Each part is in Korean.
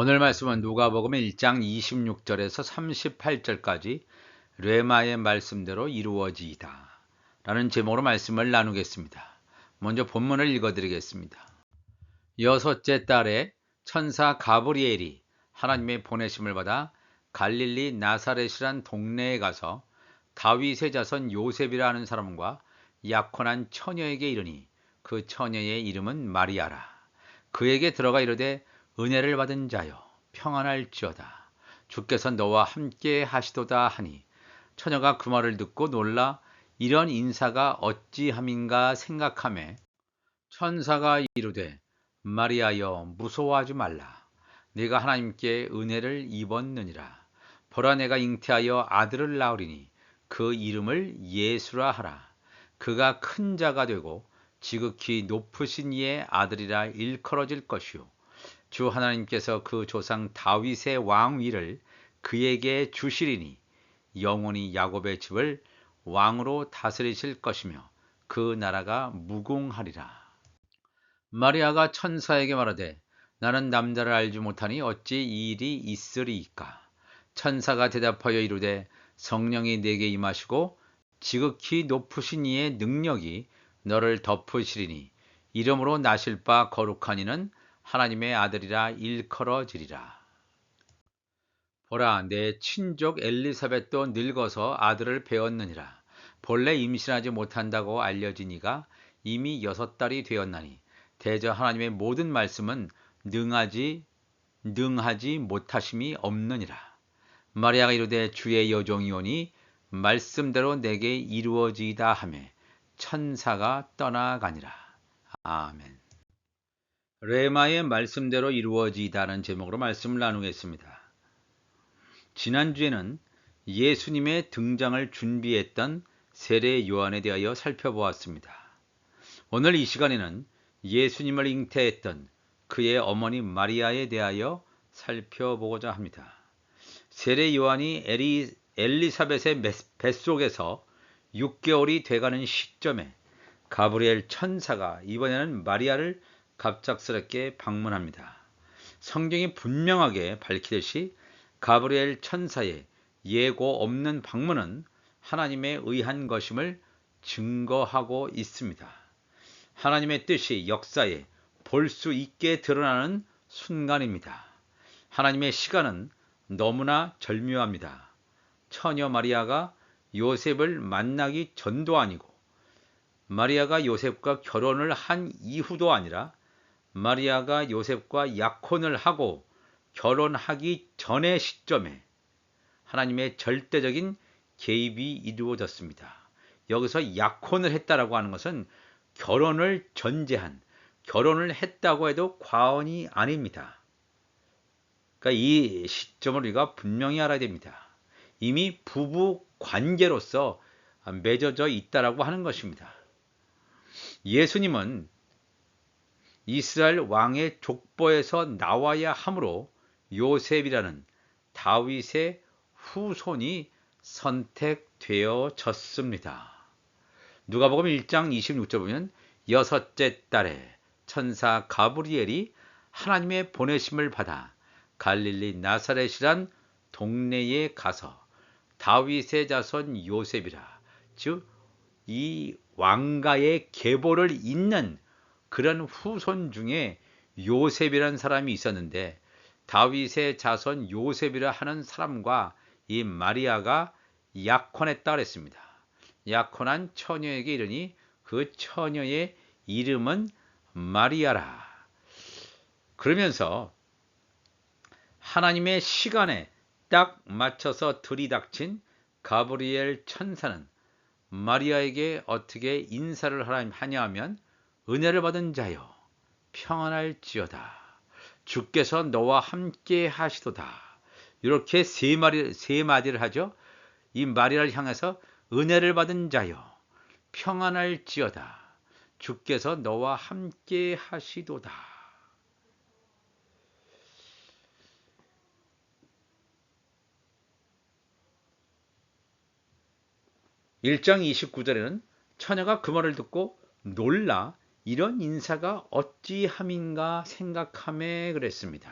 오늘 말씀은 누가복음 1장 26절에서 38절까지 뢰마의 말씀대로 이루어지이다 라는 제목으로 말씀을 나누겠습니다. 먼저 본문을 읽어드리겠습니다. 여섯째 달에 천사 가브리엘이 하나님의 보내심을 받아 갈릴리 나사렛이란 동네에 가서 다윗의 자손 요셉이라 하는 사람과 약혼한 처녀에게 이르니 그 처녀의 이름은 마리아라. 그에게 들어가 이르되 은혜를 받은 자여 평안할지어다. 주께서 너와 함께 하시도다 하니 처녀가 그 말을 듣고 놀라 이런 인사가 어찌함인가 생각하매 천사가 이르되 마리아여 무서워하지 말라. 네가 하나님께 은혜를 입었느니라. 보라 내가 잉태하여 아들을 낳으리니 그 이름을 예수라 하라. 그가 큰 자가 되고 지극히 높으신 이의 아들이라 일컬어질 것이요 주 하나님께서 그 조상 다윗의 왕위를 그에게 주시리니 영원히 야곱의 집을 왕으로 다스리실 것이며 그 나라가 무궁하리라. 마리아가 천사에게 말하되 나는 남자를 알지 못하니 어찌 이 일이 있으리이까. 천사가 대답하여 이르되 성령이 내게 임하시고 지극히 높으신 이의 능력이 너를 덮으시리니 이름으로 나실 바 거룩한 이는 하나님의 아들이라 일컬어지리라. 보라 내 친족 엘리사벳도 늙어서 아들을 배었느니라. 본래 임신하지 못한다고 알려진 이가 이미 6달이 되었나니 대저 하나님의 모든 말씀은 능하지 못하심이 없느니라. 마리아가 이르되 주의 여종이오니 말씀대로 내게 이루어지이다 하매 천사가 떠나가니라. 아멘. 레마의 말씀대로 이루어지이다는 제목으로 말씀을 나누겠습니다. 지난주에는 예수님의 등장을 준비했던 세례 요한에 대하여 살펴보았습니다. 오늘 이 시간에는 예수님을 잉태했던 그의 어머니 마리아에 대하여 살펴보고자 합니다. 세례 요한이 엘리사벳의 뱃속에서 6개월이 돼가는 시점에 가브리엘 천사가 이번에는 마리아를 갑작스럽게 방문합니다. 성경이 분명하게 밝히듯이 가브리엘 천사의 예고 없는 방문은 하나님에 의한 것임을 증거하고 있습니다. 하나님의 뜻이 역사에 볼 수 있게 드러나는 순간입니다. 하나님의 시간은 너무나 절묘합니다. 처녀 마리아가 요셉을 만나기 전도 아니고 마리아가 요셉과 결혼을 한 이후도 아니라 마리아가 요셉과 약혼을 하고 결혼하기 전의 시점에 하나님의 절대적인 개입이 이루어졌습니다. 여기서 약혼을 했다라고 하는 것은 결혼을 전제한, 결혼을 했다고 해도 과언이 아닙니다. 그러니까 이 시점을 우리가 분명히 알아야 됩니다. 이미 부부 관계로서 맺어져 있다라고 하는 것입니다. 예수님은 이스라엘 왕의 족보에서 나와야 하므로 요셉이라는 다윗의 후손이 선택되어졌습니다. 누가복음 1장 26절 보면 여섯째 달에 천사 가브리엘이 하나님의 보내심을 받아 갈릴리 나사렛이란 동네에 가서 다윗의 자손 요셉이라 즉 이 왕가의 계보를 잇는 그런 후손 중에 요셉이라는 사람이 있었는데 다윗의 자손 요셉이라 하는 사람과 이 마리아가 약혼했다 그랬습니다. 약혼한 처녀에게 이르니 그 처녀의 이름은 마리아라. 그러면서 하나님의 시간에 딱 맞춰서 들이닥친 가브리엘 천사는 마리아에게 어떻게 인사를 하냐 하면 은혜를 받은 자여 평안할지어다. 주께서 너와 함께 하시도다. 이렇게 세 마디를 하죠. 이 마리아를 향해서 은혜를 받은 자여 평안할지어다. 주께서 너와 함께 하시도다. (1장 29절에는) 처녀가 그 말을 듣고 놀라 이런 인사가 어찌함인가 생각하매 그랬습니다.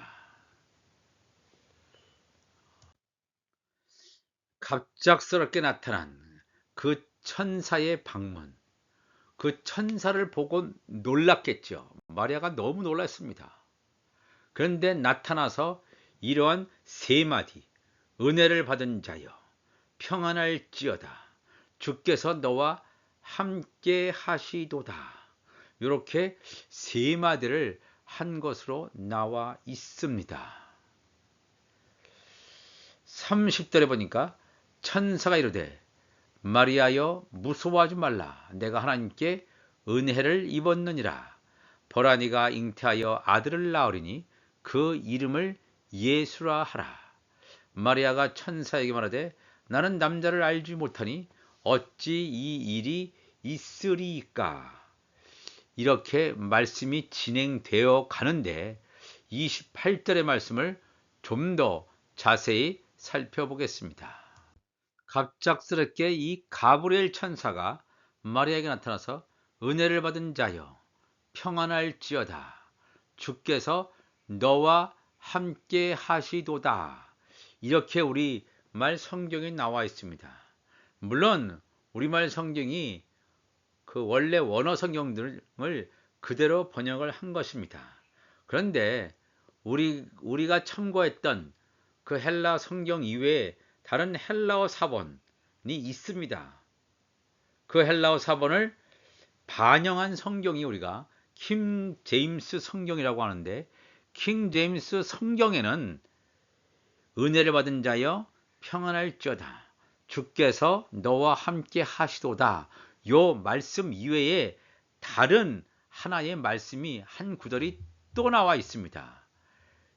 갑작스럽게 나타난 그 천사의 방문, 그 천사를 보고 놀랐겠죠. 마리아가 너무 놀랐습니다. 그런데 나타나서 이러한 세 마디, 은혜를 받은 자여 평안할지어다 주께서 너와 함께 하시도다, 이렇게 세 마디를 한 것으로 나와 있습니다. 30절에 보니까 천사가 이르되 마리아여 무서워하지 말라, 내가 하나님께 은혜를 입었느니라. 보라 네가 잉태하여 아들을 낳으리니 그 이름을 예수라 하라. 마리아가 천사에게 말하되 나는 남자를 알지 못하니 어찌 이 일이 있으리이까. 이렇게 말씀이 진행되어 가는데 28절의 말씀을 좀 더 자세히 살펴보겠습니다. 갑작스럽게 이 가브리엘 천사가 마리아에게 나타나서 은혜를 받은 자여 평안할지어다 주께서 너와 함께 하시도다, 이렇게 우리말 성경에 나와 있습니다. 물론 우리말 성경이 그 원래 원어 성경들을 그대로 번역을 한 것입니다. 그런데 우리가 참고했던 그 헬라 성경 이외에 다른 헬라어 사본이 있습니다. 그 헬라어 사본을 반영한 성경이 우리가 킹 제임스 성경이라고 하는데, 킹 제임스 성경에는 은혜를 받은 자여 평안할지어다 주께서 너와 함께 하시도다, 요 말씀 이외에 다른 하나의 말씀이 한 구절이 또 나와 있습니다.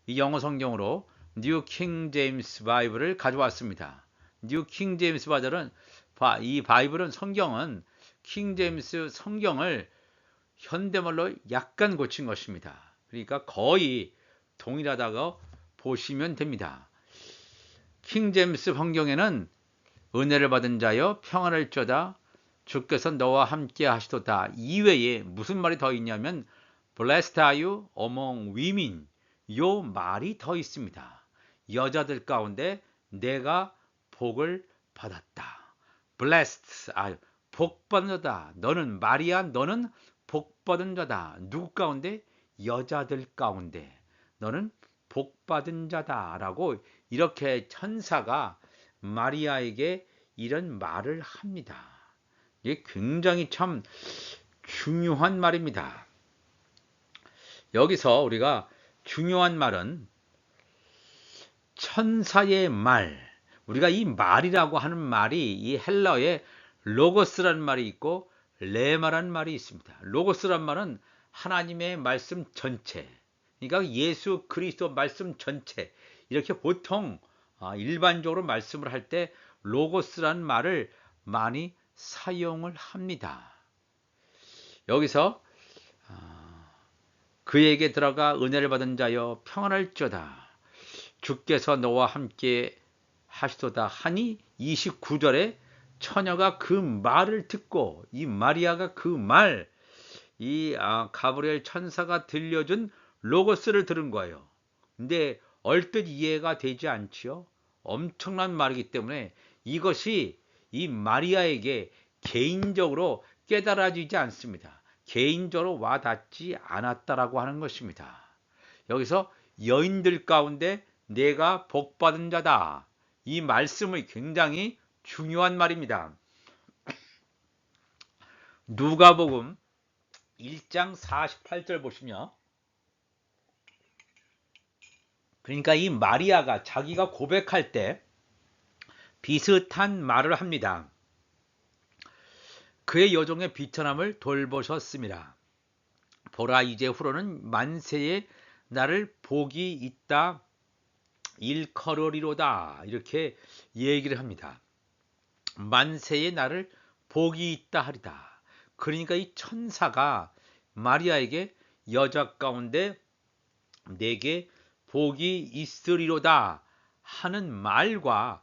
이 영어 성경으로 뉴 킹 제임스 바이블을 가져왔습니다. 뉴 킹 제임스 바이블은 이 바이블은 성경은 킹 제임스 성경을 현대말로 약간 고친 것입니다. 그러니까 거의 동일하다고 보시면 됩니다. 킹 제임스 성경에는 은혜를 받은 자여 평안할지어다 주께서 너와 함께 하시도다 이외에 무슨 말이 더 있냐면 Blessed are you among women, 요 말이 더 있습니다. 여자들 가운데 내가 복을 받았다. Blessed are you, 복받은 자다. 너는 마리아, 너는 복받은 자다. 누구 가운데? 여자들 가운데 너는 복받은 자다 라고 이렇게 천사가 마리아에게 이런 말을 합니다. 이게 굉장히 참 중요한 말입니다. 여기서 우리가 중요한 말은 천사의 말, 우리가 이 말이라고 하는 말이 이 헬라어에 로고스라는 말이 있고 레마라는 말이 있습니다. 로고스란 말은 하나님의 말씀 전체, 그러니까 예수 그리스도 말씀 전체, 이렇게 보통 일반적으로 말씀을 할 때 로고스라는 말을 많이 사용을 합니다. 여기서 그에게 들어가 은혜를 받은 자여 평안할지어다 주께서 너와 함께 하시도다 하니 29절에 처녀가 그 말을 듣고, 이 마리아가 그 말, 이 가브리엘 천사가 들려준 로고스를 들은 거예요. 근데 얼뜻 이해가 되지 않지요. 엄청난 말이기 때문에 이것이 이 마리아에게 개인적으로 깨달아지지 않습니다. 개인적으로 와닿지 않았다라고 하는 것입니다. 여기서 여인들 가운데 내가 복받은 자다, 이 말씀이 굉장히 중요한 말입니다. 누가복음 1장 48절 보시면, 그러니까 이 마리아가 자기가 고백할 때 비슷한 말을 합니다. 그의 여종의 비천함을 돌보셨습니다. 보라 이제 후로는 만세에 나를 복이 있다 일컬으리로다, 이렇게 얘기를 합니다. 만세에 나를 복이 있다 하리다. 그러니까 이 천사가 마리아에게 여자 가운데 내게 복이 있으리로다 하는 말과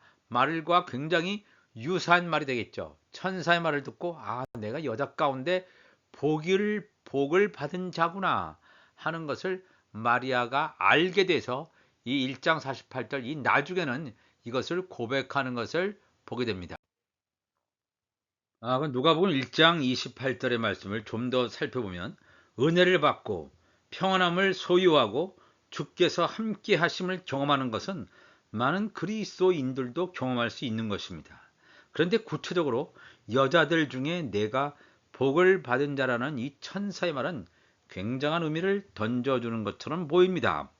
굉장히 유사한 말이 되겠죠. 천사의 말을 듣고 내가 여자 가운데 복을 받은 자구나 하는 것을 마리아가 알게 돼서 이 1장 48절 이 나중에는 이것을 고백하는 것을 보게 됩니다. 그 누가복음 1장 28절의 말씀을 좀 더 살펴보면 은혜를 받고 평안함을 소유하고 주께서 함께 하심을 경험하는 것은 많은 그리스도인들도 경험할 수 있는 것입니다. 그런데 구체적으로 여자들 중에 내가 복을 받은 자라는 이 천사의 말은 굉장한 의미를 던져주는 것처럼 보입니다.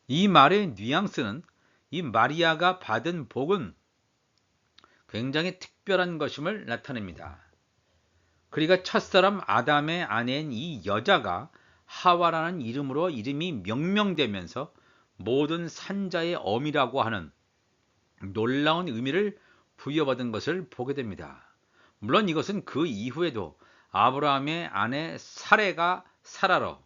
이 말의 뉘앙스는 이 마리아가 받은 복은 굉장히 특별한 것임을 나타냅니다. 그러니까 첫사람 아담의 아내인 이 여자가 하와라는 이름으로 이름이 명명되면서 모든 산자의 어미라고 하는 놀라운 의미를 부여받은 것을 보게 됩니다. 물론 이것은 그 이후에도 아브라함의 아내 사레가 사라로,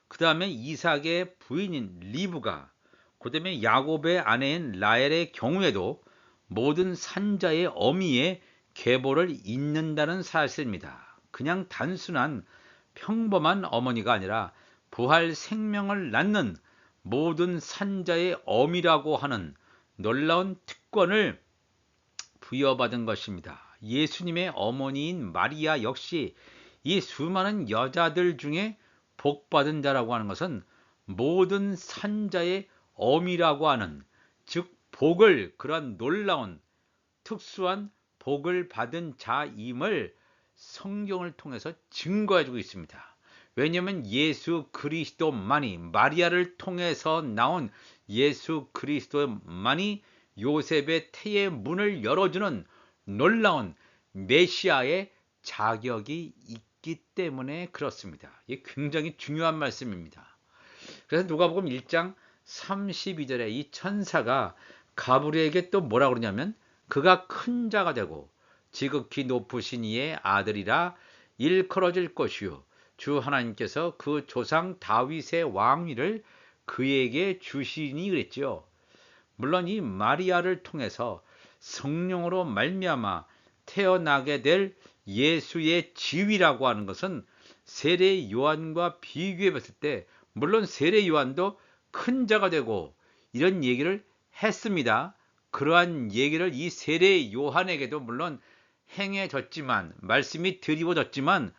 그 다음에 이삭의 부인인 리브가, 그 다음에 야곱의 아내인 라헬의 경우에도 모든 산자의 어미의 계보를 잇는다는 사실입니다. 그냥 단순한 평범한 어머니가 아니라 부활 생명을 낳는 모든 산자의 어미라고 하는 놀라운 특권을 부여받은 것입니다. 예수님의 어머니인 마리아 역시 이 수많은 여자들 중에 복받은 자라고 하는 것은 모든 산자의 어미라고 하는, 즉 복을, 그러한 놀라운 특수한 복을 받은 자임을 성경을 통해서 증거해주고 있습니다. 왜냐하면 예수 그리스도만이, 마리아를 통해서 나온 예수 그리스도만이 요셉의 태의 문을 열어주는 놀라운 메시아의 자격이 있기 때문에 그렇습니다. 이게 굉장히 중요한 말씀입니다. 그래서 누가복음 1장 32절에 이 천사가 가브리엘에게 또 뭐라고 그러냐면 그가 큰 자가 되고 지극히 높으신 이의 아들이라 일컬어질 것이요 주 하나님께서 그 조상 다윗의 왕위를 그에게 주시니 그랬지요. 물론 이 마리아를 통해서 성령으로 말미암아 태어나게 될 예수의 지위라고 하는 것은 세례 요한과 비교해 봤을 때 물론 세례 요한도 큰 자가 되고 이런 얘기를 했습니다. 그러한 얘기를 이 세례 요한에게도 물론 행해졌지만, 말씀이 드리워졌지만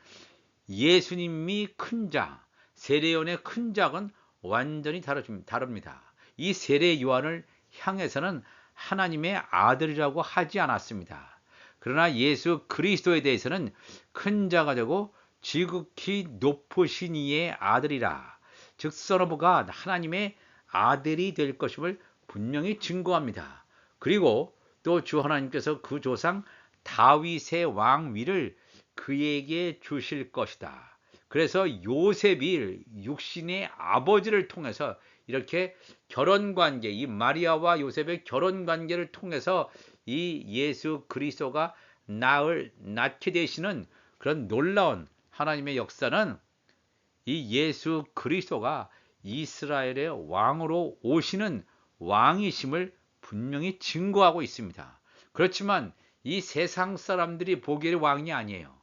예수님이 큰 자, 세례 요한의 큰 자는 완전히 다릅니다. 이 세례 요한을 향해서는 하나님의 아들이라고 하지 않았습니다. 그러나 예수 그리스도에 대해서는 큰 자가 되고 지극히 높으신 이의 아들이라, 즉 선어부가 하나님의 아들이 될 것임을 분명히 증거합니다. 그리고 또 주 하나님께서 그 조상 다윗의 왕위를 그에게 주실 것이다. 그래서 요셉이 육신의 아버지를 통해서 이렇게 결혼관계, 이 마리아와 요셉의 결혼관계를 통해서 이 예수 그리스도가 낳게 되시는 그런 놀라운 하나님의 역사는 이 예수 그리스도가 이스라엘의 왕으로 오시는 왕이심을 분명히 증거하고 있습니다. 그렇지만 이 세상 사람들이 보기에 왕이 아니에요.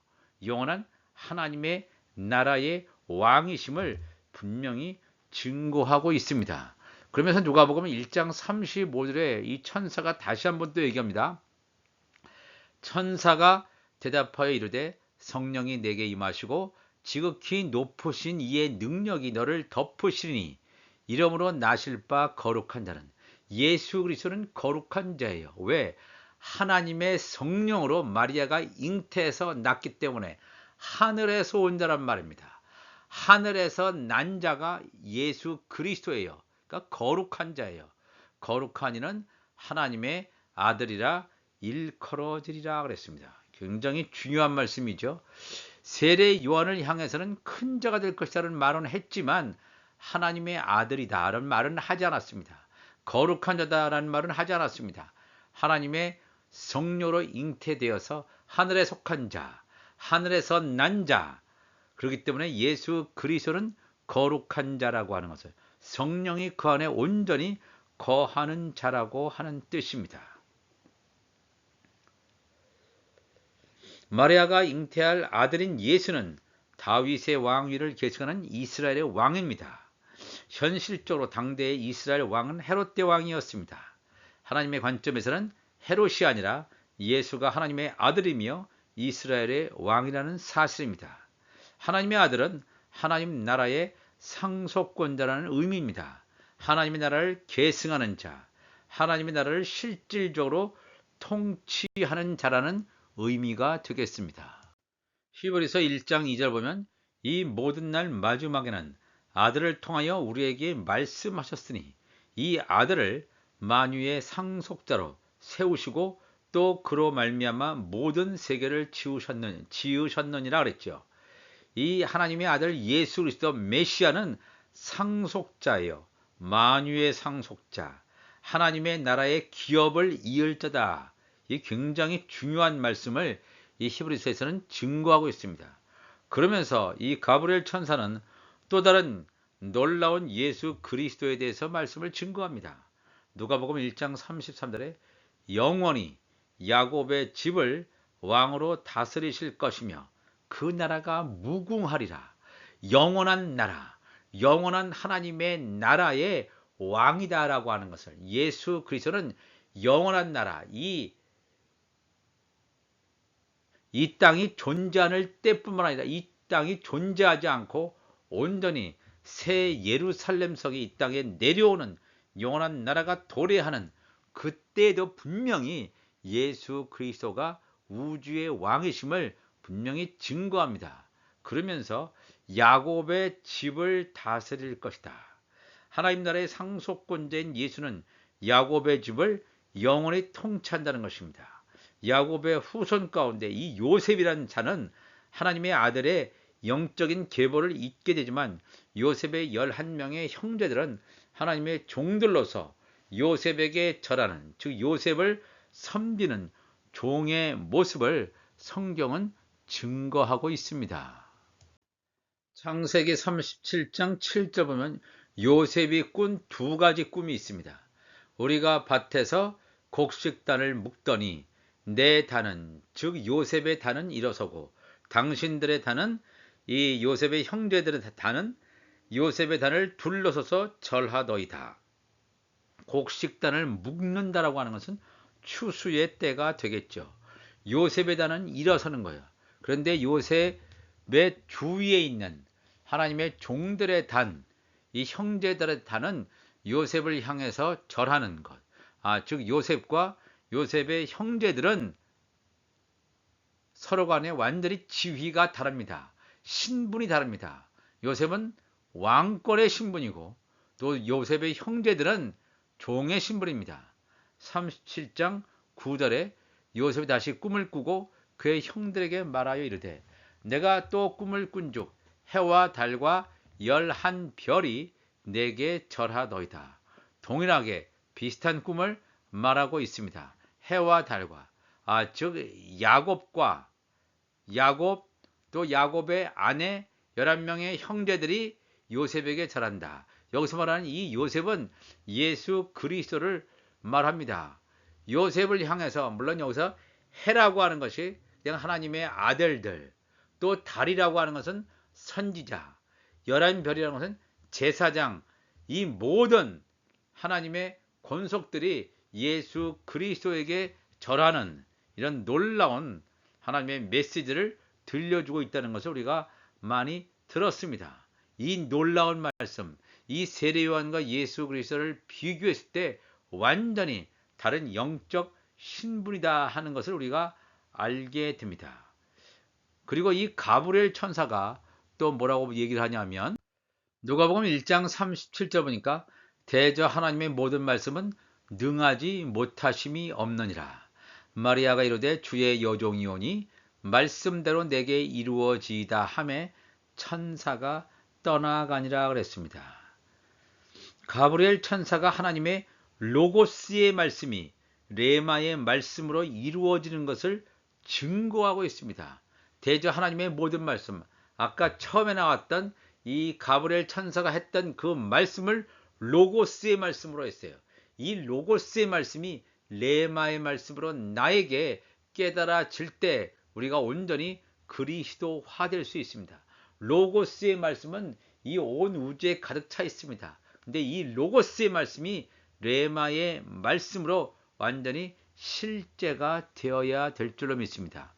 영원한 하나님의 나라의 왕이심을 분명히 증거하고 있습니다. 그러면서 누가복음 1장 35절에 이 천사가 다시 한번 또 얘기합니다. 천사가 대답하여 이르되 성령이 내게 임하시고 지극히 높으신 이의 능력이 너를 덮으시니 이러므로 나실 바 거룩한 자는, 예수 그리스도는 거룩한 자예요. 왜? 하나님의 성령으로 마리아가 잉태해서 낳기 때문에 하늘에서 온 자란 말입니다. 하늘에서 난 자가 예수 그리스도예요. 그러니까 거룩한 자예요. 거룩한 이는 하나님의 아들이라 일컬어지리라 그랬습니다. 굉장히 중요한 말씀이죠. 세례 요한을 향해서는 큰 자가 될 것이라는 말은 했지만 하나님의 아들이다라는 말은 하지 않았습니다. 거룩한 자다라는 말은 하지 않았습니다. 하나님의 성령으로 잉태되어서 하늘에 속한 자, 하늘에서 난 자, 그렇기 때문에 예수 그리스도는 거룩한 자라고 하는 것을, 성령이 그 안에 온전히 거하는 자라고 하는 뜻입니다. 마리아가 잉태할 아들인 예수는 다윗의 왕위를 계승하는 이스라엘의 왕입니다. 현실적으로 당대의 이스라엘 왕은 헤롯 대왕이었습니다. 하나님의 관점에서는 헤롯이 아니라 예수가 하나님의 아들이며 이스라엘의 왕이라는 사실입니다. 하나님의 아들은 하나님 나라의 상속권자라는 의미입니다. 하나님의 나라를 계승하는 자, 하나님의 나라를 실질적으로 통치하는 자라는 의미가 되겠습니다. 히브리서 1장 2절 보면 이 모든 날 마지막에는 아들을 통하여 우리에게 말씀하셨으니 이 아들을 만유의 상속자로 세우시고 또 그로 말미암아 모든 세계를 지으셨느니라 그랬죠. 이 하나님의 아들 예수 그리스도 메시아는 상속자예요. 만유의 상속자, 하나님의 나라의 기업을 이을 자다. 이 굉장히 중요한 말씀을 이 히브리서에서는 증거하고 있습니다. 그러면서 이 가브리엘 천사는 또 다른 놀라운 예수 그리스도에 대해서 말씀을 증거합니다. 누가복음 1장 33절에 영원히 야곱의 집을 왕으로 다스리실 것이며 그 나라가 무궁하리라. 영원한 나라, 영원한 하나님의 나라의 왕이다라고 하는 것을, 예수 그리스도는 영원한 나라, 이 땅이 존재하는 때뿐만 아니라 이 땅이 존재하지 않고 온전히 새 예루살렘 성이 이 땅에 내려오는 영원한 나라가 도래하는 그때에도 분명히 예수 그리스도가 우주의 왕이심을 분명히 증거합니다. 그러면서 야곱의 집을 다스릴 것이다. 하나님 나라의 상속권자인 예수는 야곱의 집을 영원히 통치한다는 것입니다. 야곱의 후손 가운데 이 요셉이라는 자는 하나님의 아들의 영적인 계보를 잇게 되지만 요셉의 11명의 형제들은 하나님의 종들로서 요셉에게 절하는, 즉 요셉을 섬기는 종의 모습을 성경은 증거하고 있습니다. 창세기 37장 7절 보면 요셉이 꾼 두 가지 꿈이 있습니다. 우리가 밭에서 곡식단을 묶더니 내 단은, 즉 요셉의 단은 일어서고 당신들의 단은, 이 요셉의 형제들의 단은 요셉의 단을 둘러서서 절하더이다. 곡식단을 묶는다라고 하는 것은 추수의 때가 되겠죠. 요셉의 단은 일어서는 거예요. 그런데 요셉의 주위에 있는 하나님의 종들의 단, 이 형제들의 단은 요셉을 향해서 절하는 것. 즉 요셉과 요셉의 형제들은 서로 간에 완전히 지위가 다릅니다. 신분이 다릅니다. 요셉은 왕권의 신분이고 또 요셉의 형제들은 종의 신분입니다. 37장 9절에 요셉이 다시 꿈을 꾸고 그의 형들에게 말하여 이르되 내가 또 꿈을 꾼즉 해와 달과 11별이 내게 절하더이다. 동일하게 비슷한 꿈을 말하고 있습니다. 해와 달과, 즉 야곱 또 야곱의 아내 11명의 형제들이 요셉에게 절한다. 여기서 말하는 이 요셉은 예수 그리스도를 말합니다. 요셉을 향해서, 물론 여기서 해라고 하는 것이 그냥 하나님의 아들들, 또 달이라고 하는 것은 선지자, 11별이라는 것은 제사장, 이 모든 하나님의 권속들이 예수 그리스도에게 절하는 이런 놀라운 하나님의 메시지를 들려주고 있다는 것을 우리가 많이 들었습니다. 이 놀라운 말씀, 이 세례요한과 예수 그리스도를 비교했을 때 완전히 다른 영적 신분이다 하는 것을 우리가 알게 됩니다. 그리고 이 가브리엘 천사가 또 뭐라고 얘기를 하냐면 누가복음 1장 37절 보니까 대저 하나님의 모든 말씀은 능하지 못하심이 없느니라. 마리아가 이르되 주의 여종이오니 말씀대로 내게 이루어지이다 하매 천사가 떠나가니라 그랬습니다. 가브리엘 천사가 하나님의 로고스의 말씀이 레마의 말씀으로 이루어지는 것을 증거하고 있습니다. 대저 하나님의 모든 말씀, 아까 처음에 나왔던 이 가브리엘 천사가 했던 그 말씀을 로고스의 말씀으로 했어요. 이 로고스의 말씀이 레마의 말씀으로 나에게 깨달아질 때 우리가 온전히 그리스도화 될 수 있습니다. 로고스의 말씀은 이 온 우주에 가득 차 있습니다. 근데 이 로고스의 말씀이 레마의 말씀으로 완전히 실제가 되어야 될 줄로 믿습니다.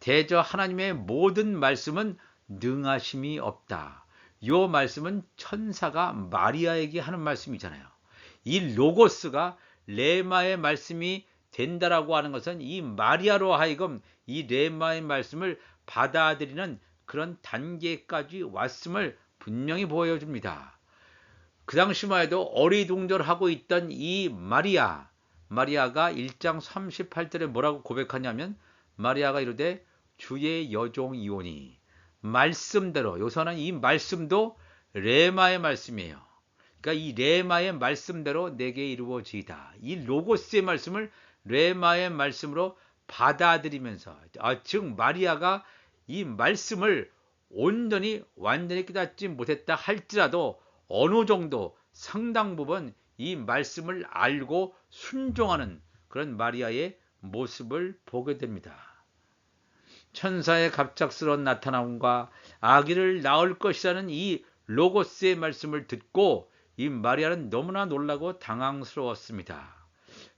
대저 하나님의 모든 말씀은 능하심이 없다. 요 말씀은 천사가 마리아에게 하는 말씀이잖아요. 이 로고스가 레마의 말씀이 된다라고 하는 것은 이 마리아로 하여금 이 레마의 말씀을 받아들이는 그런 단계까지 왔음을 분명히 보여줍니다. 그 당시만 해도 어리둥절하고 있던 이 마리아가 1장 38절에 뭐라고 고백하냐면 마리아가 이르되 주의 여종이오니 말씀대로, 요서는 이 말씀도 레마의 말씀이에요. 그러니까 이 레마의 말씀대로 내게 이루어지이다. 이 로고스의 말씀을 레마의 말씀으로 받아들이면서, 즉 마리아가 이 말씀을 온전히 완전히 깨닫지 못했다 할지라도 어느 정도 상당 부분 이 말씀을 알고 순종하는 그런 마리아의 모습을 보게 됩니다. 천사의 갑작스러운 나타남과 아기를 낳을 것이라는 이 로고스의 말씀을 듣고 이 마리아는 너무나 놀라고 당황스러웠습니다.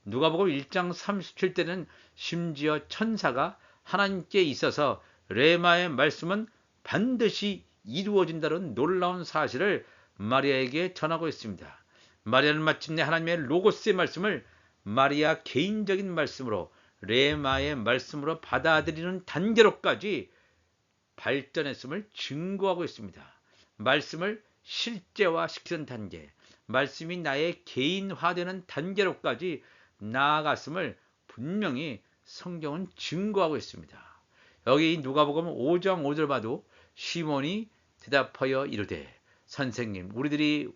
누가복음 1장 37절에는 심지어 천사가 하나님께 있어서 레마의 말씀은 반드시 이루어진다는 놀라운 사실을 마리아에게 전하고 있습니다. 마리아는 마침내 하나님의 로고스의 말씀을 마리아 개인적인 말씀으로 레마의 말씀으로 받아들이는 단계로까지 발전했음을 증거하고 있습니다. 말씀을 실제화시키는 단계, 말씀이 나의 개인화되는 단계로까지 나아갔음을 분명히 성경은 증거하고 있습니다. 여기 누가복음 5장 5절 봐도 시몬이 대답하여 이르되 선생님, 우리들이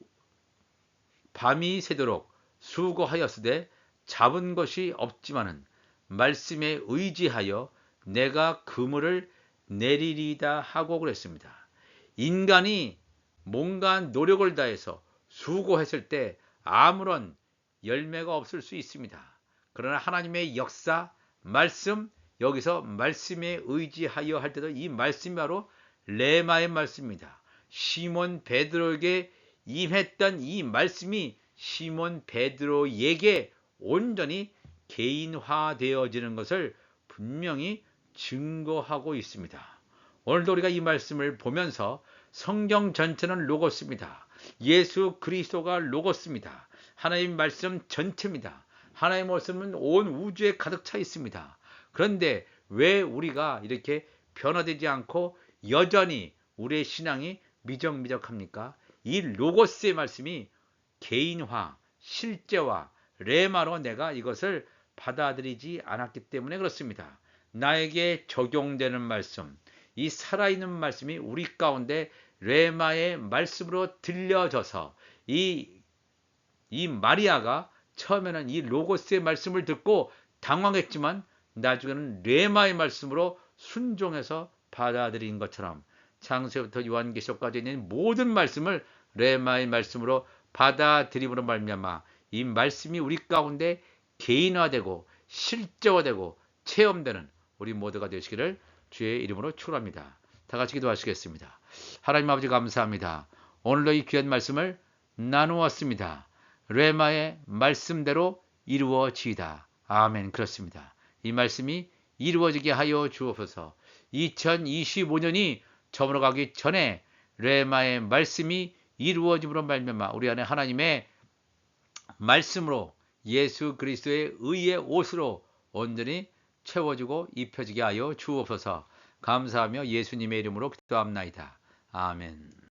밤이 새도록 수고하였으되 잡은 것이 없지만은 말씀에 의지하여 내가 그물을 내리리다 하고 그랬습니다. 인간이 뭔가 노력을 다해서 수고했을 때 아무런 열매가 없을 수 있습니다. 그러나 하나님의 역사, 말씀, 여기서 말씀에 의지하여 할 때도 이 말씀이 바로 레마의 말씀입니다. 시몬 베드로에게 임했던 이 말씀이 시몬 베드로에게 온전히 개인화되어지는 것을 분명히 증거하고 있습니다. 오늘도 우리가 이 말씀을 보면서 성경 전체는 로고스입니다. 예수 그리스도가 로고스입니다. 하나님 말씀 전체입니다. 하나님의 말씀은 온 우주에 가득 차 있습니다. 그런데 왜 우리가 이렇게 변화되지 않고 여전히 우리의 신앙이 미적미적합니까? 이 로고스의 말씀이 개인화, 실제화, 레마로 내가 이것을 받아들이지 않았기 때문에 그렇습니다. 나에게 적용되는 말씀, 이 살아있는 말씀이 우리 가운데 레마의 말씀으로 들려져서 이 마리아가 처음에는 이 로고스의 말씀을 듣고 당황했지만 나중에는 레마의 말씀으로 순종해서 받아들인 것처럼 창세부터 요한계시록까지 있는 모든 말씀을 레마의 말씀으로 받아들임으로 말미암아 이 말씀이 우리 가운데 개인화되고 실제화되고 체험되는 우리 모두가 되시기를 주의 이름으로 축원합니다. 다 같이 기도하시겠습니다. 하나님 아버지 감사합니다. 오늘도 이 귀한 말씀을 나누었습니다. 레마의 말씀대로 이루어지이다. 아멘. 그렇습니다. 이 말씀이 이루어지게 하여 주옵소서. 2025년이 저물어가기 전에 레마의 말씀이 이루어짐으로 말미암아 우리 안에 하나님의 말씀으로 예수 그리스도의 의의 옷으로 온전히 채워지고 입혀지게 하여 주옵소서. 감사하며 예수님의 이름으로 기도합나이다. 아멘.